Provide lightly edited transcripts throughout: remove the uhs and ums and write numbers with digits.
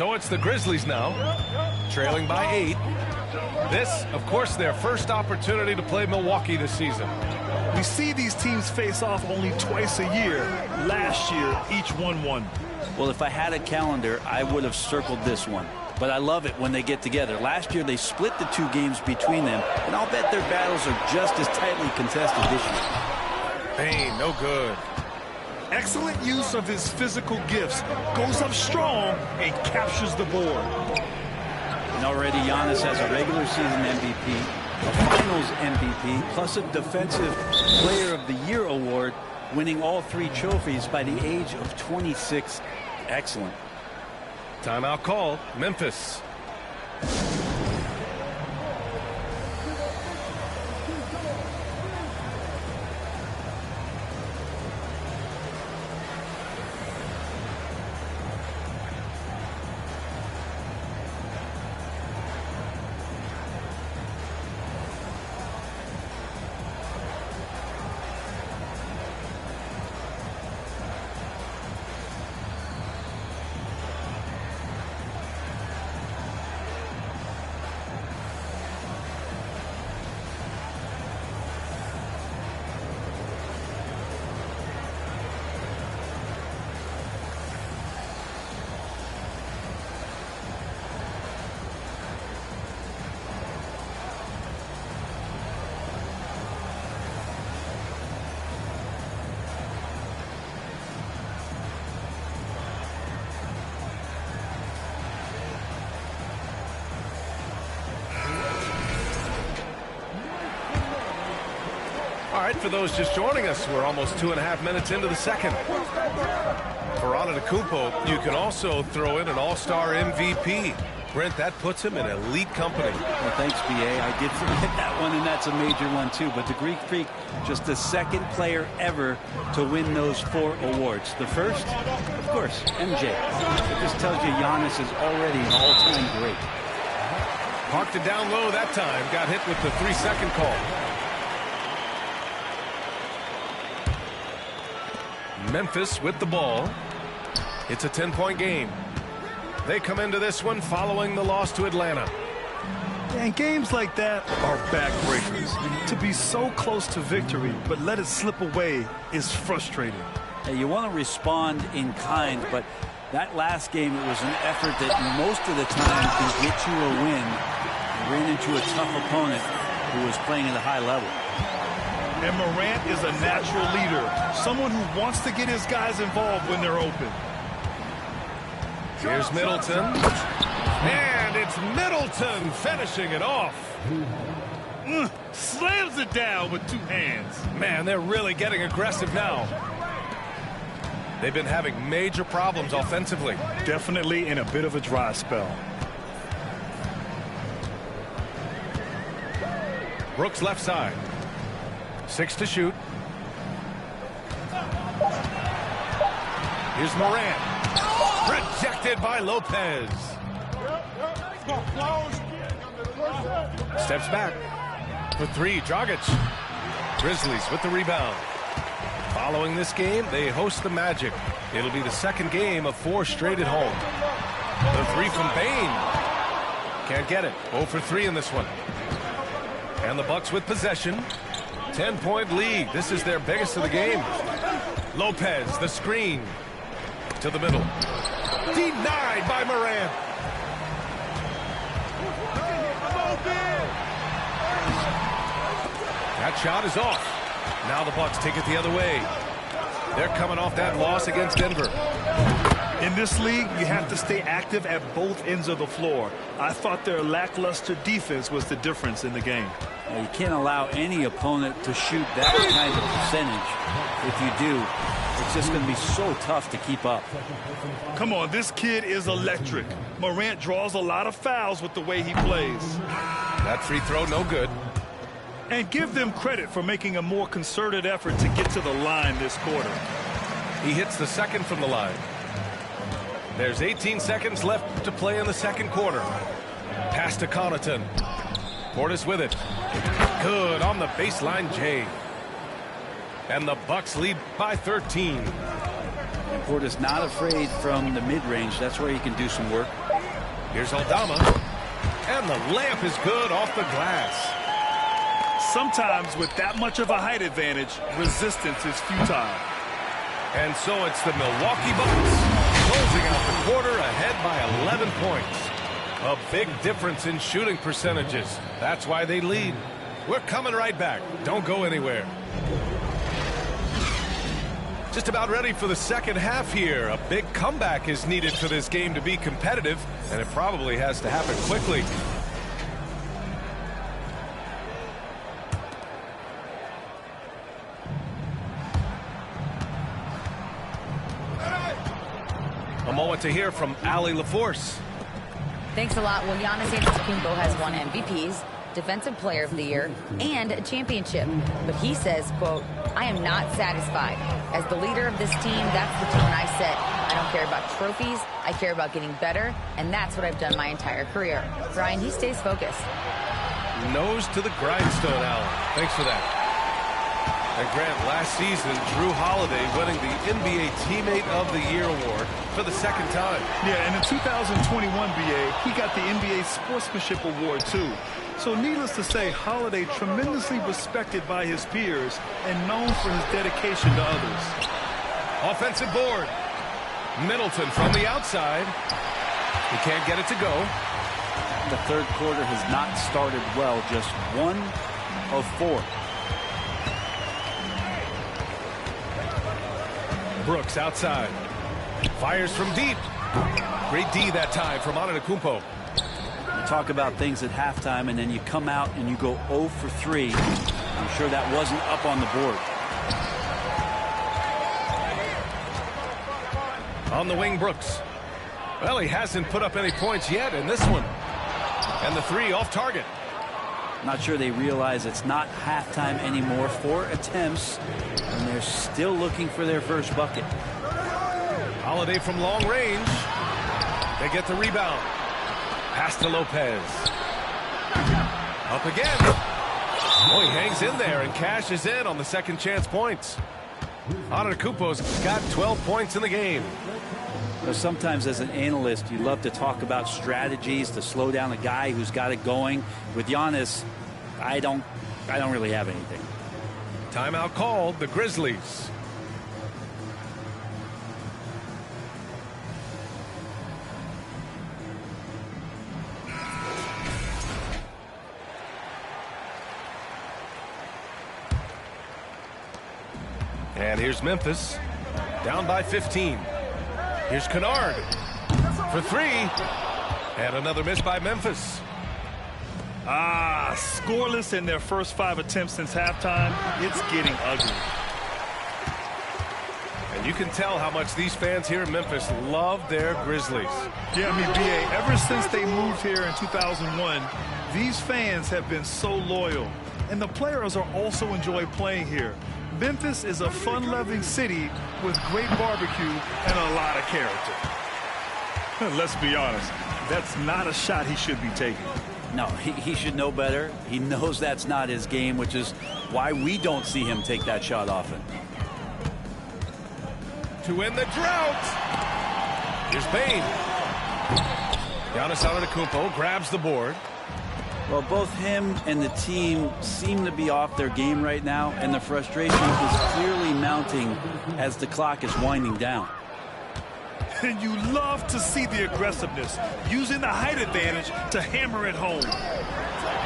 So it's the Grizzlies now, trailing by 8. This, of course, their first opportunity to play Milwaukee this season. We see these teams face off only twice a year. Last year, each won one. Well, if I had a calendar, I would have circled this one. But I love it when they get together. Last year, they split the 2 games between them, and I'll bet their battles are just as tightly contested this year. Bain, no good. Excellent use of his physical gifts. Goes up strong and captures the board. And already Giannis has a regular season MVP, a finals MVP, plus a Defensive Player of the Year award, winning all 3 trophies by the age of 26. Excellent. Timeout call, Memphis. All right, for those just joining us, we're almost 2.5 minutes into the second. For Antetokounmpo, you can also throw in an all-star MVP. Brent, that puts him in elite company. Well, thanks, B.A. I did forget that one, and that's a major one, too. But the Greek Freak, just the second player ever to win those 4 awards. The first, of course, MJ. It just tells you Giannis is already an all-time great. Parked it down low that time. Got hit with the 3-second call. Memphis with the ball. It's a 10-point game. They come into this one following the loss to Atlanta. And games like that are backbreakers. To be so close to victory, but let it slip away is frustrating. Hey, you want to respond in kind, but that last game, it was an effort that most of the time can get you a win. You ran into a tough opponent who was playing at a high level. And Morant is a natural leader, someone who wants to get his guys involved when they're open. Here's Middleton. And it's Middleton finishing it off. Slams it down with 2 hands. Man, they're really getting aggressive now. They've been having major problems offensively. Definitely in a bit of a dry spell. Brooks left side. 6 to shoot. Here's Morant. Rejected by Lopez. Steps back. For 3, Dragic. Grizzlies with the rebound. Following this game, they host the Magic. It'll be the second game of 4 straight at home. The 3 from Bain. Can't get it. 0 for 3 in this one. And the Bucks with possession. 10-point lead. This is their biggest of the game. Lopez, the screen. To the middle. Denied by Morant. That shot is off. Now the Bucks take it the other way. They're coming off that loss against Denver. In this league, you have to stay active at both ends of the floor. I thought their lackluster defense was the difference in the game. You can't allow any opponent to shoot that kind of percentage. If you do, it's just going to be so tough to keep up. Come on, this kid is electric. Morant draws a lot of fouls with the way he plays. That free throw, no good. And give them credit for making a more concerted effort to get to the line this quarter. He hits the second from the line. There's 18 seconds left to play in the second quarter. Pass to Connaughton. Portis with it. Good on the baseline, Jay. And the Bucks lead by 13. And Porter's not afraid from the mid-range. That's where he can do some work. Here's Aldama. And the layup is good off the glass. Sometimes with that much of a height advantage, resistance is futile. And so it's the Milwaukee Bucks closing out the quarter ahead by 11 points. A big difference in shooting percentages. That's why they lead. We're coming right back. Don't go anywhere. Just about ready for the second half here. A big comeback is needed for this game to be competitive, and it probably has to happen quickly. A moment to hear from Allie LaForce. Thanks a lot. Well, Giannis Antetokounmpo has won MVPs, Defensive Player of the Year, and a championship. But he says, quote, I am not satisfied. As the leader of this team, that's the tone I set. I don't care about trophies. I care about getting better, and that's what I've done my entire career. Brian, he stays focused. Nose to the grindstone, Allen. Thanks for that. And Grant, last season, Drew Holiday winning the NBA Teammate of the Year award for the second time. Yeah, and in 2021, BA, he got the NBA Sportsmanship Award, too. So needless to say, Holiday tremendously respected by his peers and known for his dedication to others. Offensive board. Middleton from the outside. He can't get it to go. The third quarter has not started well, just 1 of 4. Brooks outside. Fires from deep. Great D that time from Antetokounmpo. You talk about things at halftime, and then you come out and you go 0 for 3. I'm sure that wasn't up on the board. On the wing, Brooks. Well, he hasn't put up any points yet in this one. And the three off target. Not sure they realize it's not halftime anymore. 4 attempts, and they're still looking for their first bucket. Holiday from long range. They get the rebound. Pass to Lopez. Up again. Oh, he hangs in there and cashes in on the second chance points. Antetokounmpo's got 12 points in the game. Now, sometimes as an analyst, you love to talk about strategies to slow down a guy who's got it going. With Giannis, I don't really have anything. Timeout called, the Grizzlies. And here's Memphis, down by 15. Here's Kennard for 3. And another miss by Memphis. Scoreless in their first 5 attempts since halftime. It's getting ugly. And you can tell how much these fans here in Memphis love their Grizzlies. Yeah, I mean, BA, ever since they moved here in 2001, these fans have been so loyal. And the players are also enjoy playing here. Memphis is a fun-loving city with great barbecue and a lot of character. Let's be honest, that's not a shot he should be taking. No, he should know better. He knows that's not his game, which is why we don't see him take that shot often. To end the drought. Here's Bane. Giannis Antetokounmpo grabs the board. Well, both him and the team seem to be off their game right now, and the frustration is clearly mounting as the clock is winding down. And you love to see the aggressiveness, using the height advantage to hammer it home.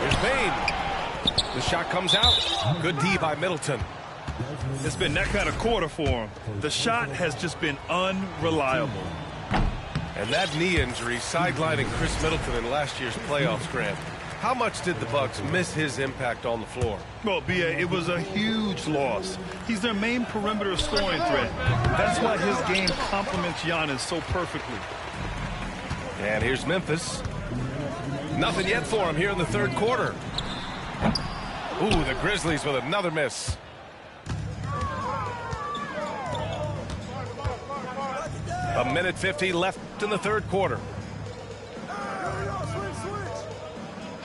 Here's Bane. The shot comes out. Good D by Middleton. It's been that kind of quarter for him. The shot has just been unreliable. And that knee injury sidelining Chris Middleton in last year's playoffs, Grant. How much did the Bucks miss his impact on the floor? Well, BA, it was a huge loss. He's their main perimeter scoring threat. That's why his game complements Giannis so perfectly. And here's Memphis. Nothing yet for him here in the third quarter. Ooh, the Grizzlies with another miss. A minute 50 left in the third quarter.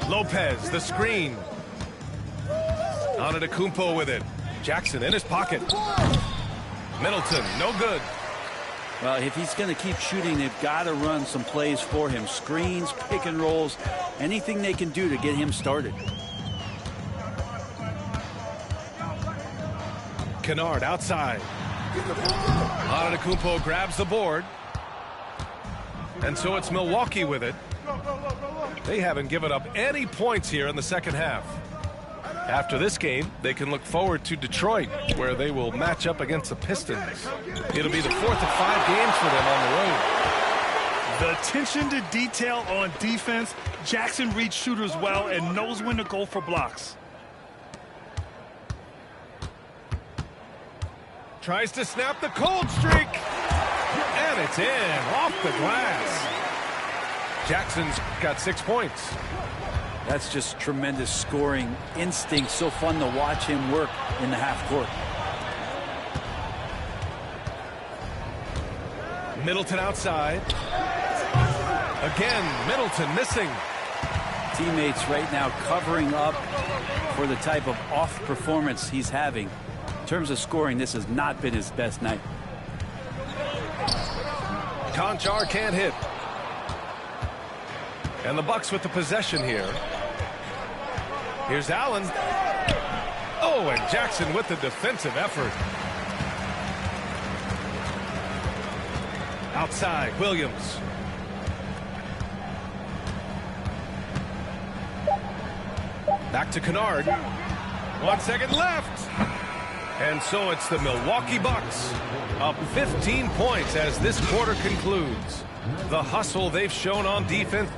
Lopez, the screen. Antetokounmpo with it. Jackson in his pocket. Middleton, no good. Well, if he's going to keep shooting, they've got to run some plays for him. Screens, pick and rolls, anything they can do to get him started. Kennard outside. Antetokounmpo grabs the board. And so it's Milwaukee with it. They haven't given up any points here in the second half. After this game, they can look forward to Detroit, where they will match up against the Pistons. It'll be the 4th of 5 games for them on the road. The attention to detail on defense. Jackson reads shooters well and knows when to go for blocks. Tries to snap the cold streak. And it's in, off the glass. Jackson's got 6 points. That's just tremendous scoring instinct. So fun to watch him work in the half court. Middleton outside. Again, Middleton missing. Teammates right now covering up for the type of off performance he's having. In terms of scoring, this has not been his best night. Konchar can't hit. And the Bucks with the possession here. Here's Allen. Oh, and Jackson with the defensive effort. Outside, Williams. Back to Kennard. 1 second left. And so it's the Milwaukee Bucks up 15 points as this quarter concludes. The hustle they've shown on defense.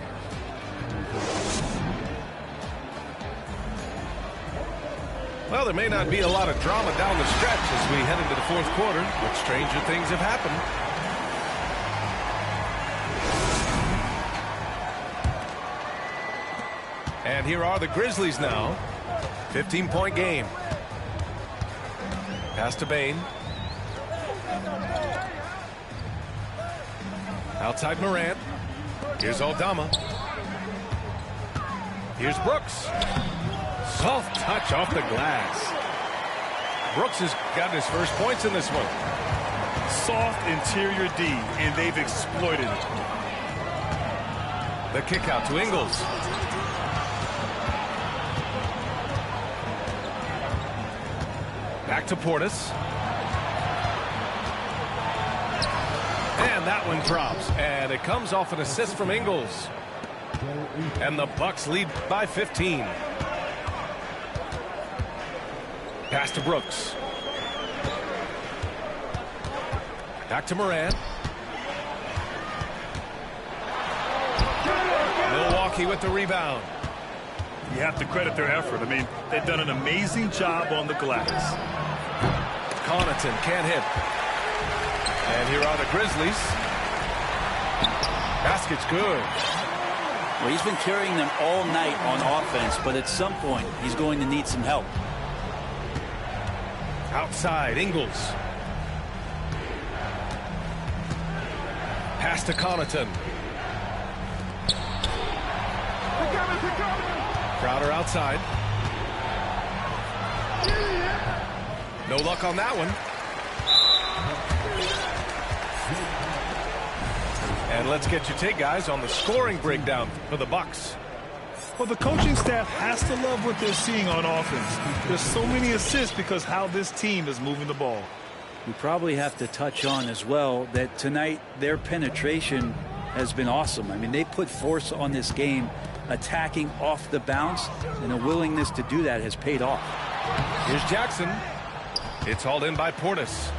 Well, there may not be a lot of drama down the stretch as we head into the 4th quarter, but stranger things have happened. And here are the Grizzlies now. 15-point game. Pass to Bain. Outside Morant. Here's Aldama. Here's Brooks. Soft touch off the glass. Brooks has got his first points in this one. Soft interior D, and they've exploited it. The kick out to Ingles. Back to Portis. And that one drops. And it comes off an assist from Ingles. And the Bucks lead by 15. Pass to Brooks. Back to Morant. Milwaukee with the rebound. You have to credit their effort. I mean, they've done an amazing job on the glass. Connaughton can't hit. And here are the Grizzlies. Basket's good. Well, he's been carrying them all night on offense, but at some point, he's going to need some help. Outside, Ingles. Pass to Connaughton. Crowder outside. No luck on that one. And let's get your take, guys, on the scoring breakdown for the Bucks. Well, the coaching staff has to love what they're seeing on offense. There's so many assists because how this team is moving the ball. We probably have to touch on as well that tonight their penetration has been awesome. I mean, they put force on this game, attacking off the bounce, and a willingness to do that has paid off. Here's Jackson. It's hauled in by Portis.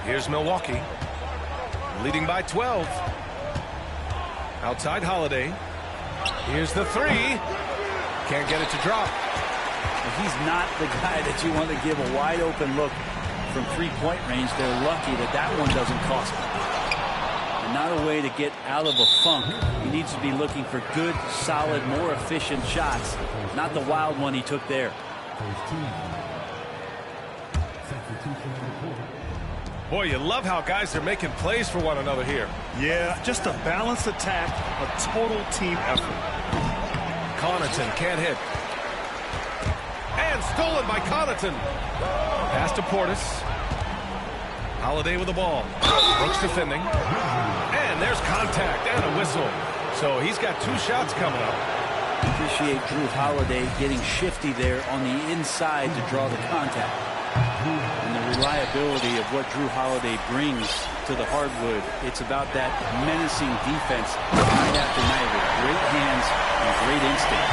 Here's Milwaukee, leading by 12. Outside Holiday. Here's the three. Can't get it to drop. He's not the guy that you want to give a wide open look from three-point range. They're lucky that that one doesn't cost them. And not a way to get out of a funk. He needs to be looking for good, solid, more efficient shots. Not the wild one he took there. Boy, you love how guys are making plays for one another here. Yeah, just a balanced attack, a total team effort. Connaughton can't hit. And stolen by Connaughton. Pass to Portis. Holiday with the ball. Brooks defending. And there's contact and a whistle. So he's got 2 shots coming up. Appreciate Drew Holiday getting shifty there on the inside to draw the contact. And the reliability of what Drew Holiday brings to the hardwood, it's about that menacing defense night after night with great hands and great instinct.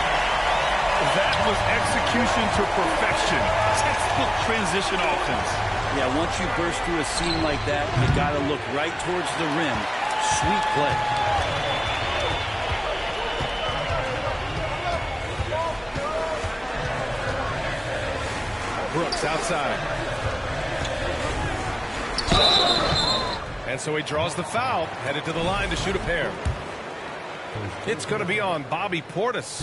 That was execution to perfection. Textbook transition offense. Yeah, once you burst through a seam like that, you got to look right towards the rim. Sweet play. Brooks outside. And so he draws the foul, headed to the line to shoot a pair. It's going to be on Bobby Portis.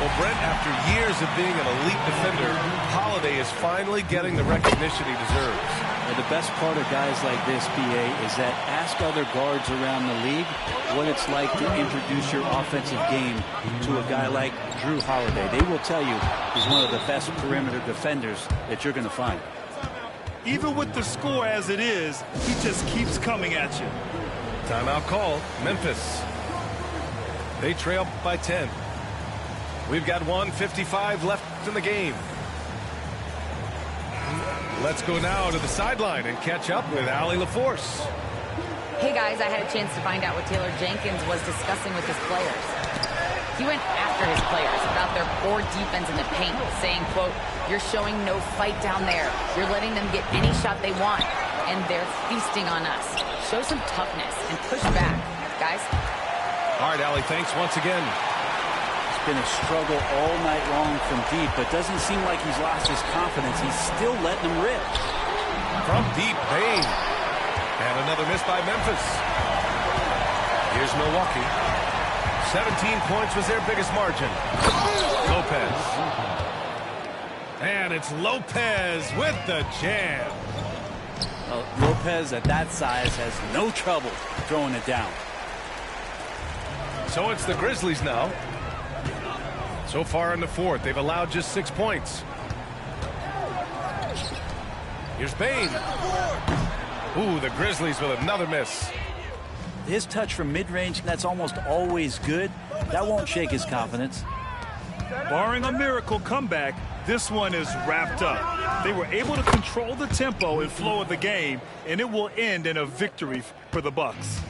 Well, Brent, after years of being an elite defender, Holiday is finally getting the recognition he deserves. And the best part of guys like this, BA, is that ask other guards around the league what it's like to introduce your offensive game to a guy like Drew Holiday. They will tell you he's one of the best perimeter defenders that you're going to find. Even with the score as it is, he just keeps coming at you. Timeout call, Memphis. They trail by 10. We've got 1:55 left in the game. Let's go now to the sideline and catch up with Allie LaForce. Hey guys, I had a chance to find out what Taylor Jenkins was discussing with his players. He went after his players about their poor defense in the paint, saying, quote, "You're showing no fight down there. You're letting them get any shot they want, and they're feasting on us. Show some toughness and push back, guys." All right, Allie, thanks once again. It's been a struggle all night long from deep, but doesn't seem like he's lost his confidence. He's still letting them rip. From deep, Bain. And another miss by Memphis. Here's Milwaukee. 17 points was their biggest margin. Lopez. And it's Lopez with the jam. Lopez at that size has no trouble throwing it down. So it's the Grizzlies now. So far in the fourth, they've allowed just 6 points. Here's Bain. Ooh, the Grizzlies with another miss. His touch from mid-range, that's almost always good. That won't shake his confidence. Barring a miracle comeback, this one is wrapped up. They were able to control the tempo and flow of the game, and it will end in a victory for the Bucks.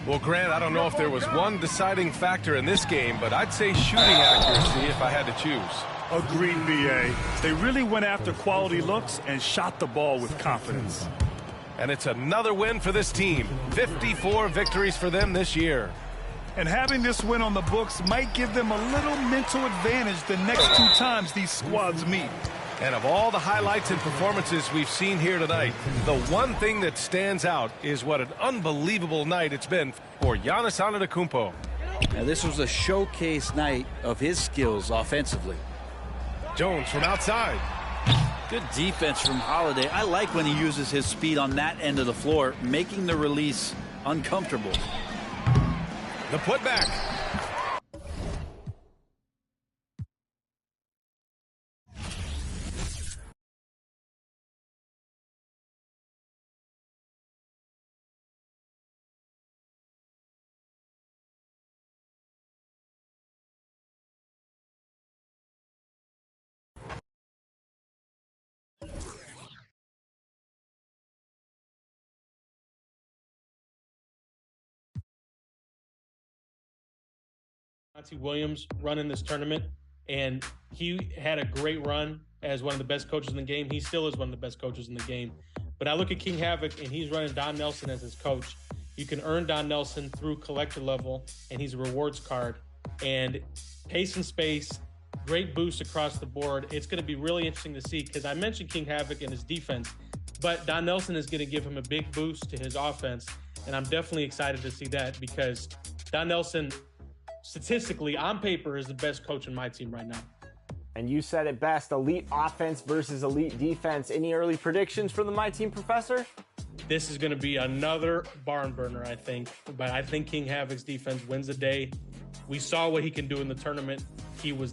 Well, Grant, I don't know if there was one deciding factor in this game, but I'd say shooting accuracy if I had to choose. Agreed, BA. They really went after quality looks and shot the ball with confidence. And it's another win for this team. 54 victories for them this year. And having this win on the books might give them a little mental advantage the next 2 times these squads meet. And of all the highlights and performances we've seen here tonight, the one thing that stands out is what an unbelievable night it's been for Giannis Antetokounmpo. Now, this was a showcase night of his skills offensively. Jones from outside. Good defense from Holiday. I like when he uses his speed on that end of the floor, making the release uncomfortable. The putback. Monty Williams running this tournament, and he had a great run as one of the best coaches in the game. He still is one of the best coaches in the game. But I look at King Havoc, and he's running Don Nelson as his coach. You can earn Don Nelson through collector level, and he's a rewards card. And pace and space, great boost across the board. It's going to be really interesting to see, because I mentioned King Havoc and his defense, but Don Nelson is going to give him a big boost to his offense, and I'm definitely excited to see that, because Don Nelson, statistically, on paper, is the best coach in my team right now. And you said it best, elite offense versus elite defense. Any early predictions from the My Team professor? This is going to be another barn burner, I think. But I think King Havoc's defense wins the day. We saw what he can do in the tournament. He was